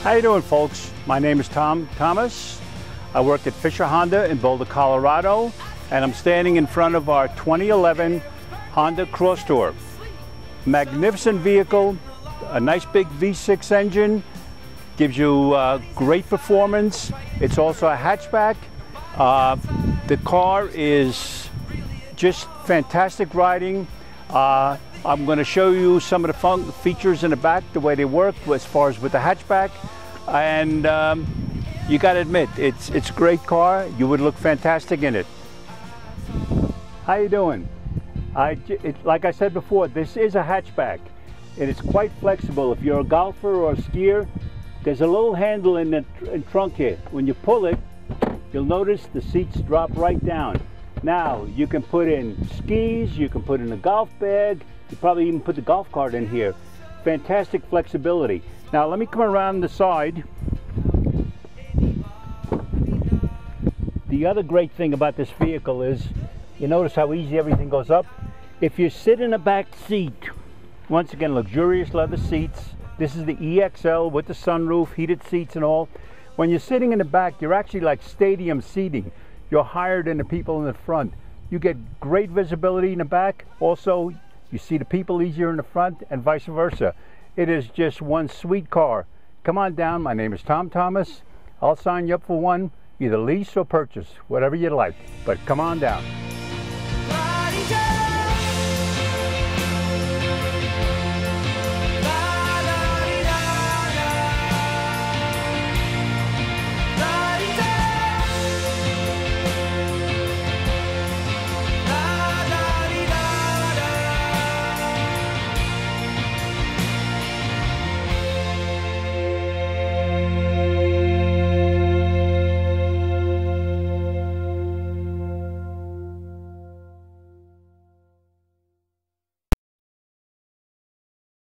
How you doing, folks? My name is Tom Thomas. I work at Fisher Honda in Boulder, Colorado, and I'm standing in front of our 2011 Honda Crosstour. Magnificent vehicle, a nice big V6 engine, gives you great performance. It's also a hatchback. The car is just fantastic riding. I'm going to show you some of the features in the back, the way they work as far as with the hatchback. And you got to admit, it's a great car. You would look fantastic in it. How you doing? Like I said before, this is a hatchback, and it's quite flexible. If you're a golfer or a skier, there's a little handle in the trunk here. When you pull it, you'll notice the seats drop right down. Now, you can put in skis, you can put in a golf bag, you probably even put the golf cart in here. Fantastic flexibility. Now, let me come around the side. The other great thing about this vehicle is, you notice how easy everything goes up? If you sit in a back seat, once again, luxurious leather seats. This is the EXL with the sunroof, heated seats and all. When you're sitting in the back, you're actually like stadium seating. You're higher than the people in the front. You get great visibility in the back. Also, you see the people easier in the front and vice versa. It is just one sweet car. Come on down. My name is Tom Thomas. I'll sign you up for one, either lease or purchase, whatever you like. But come on down.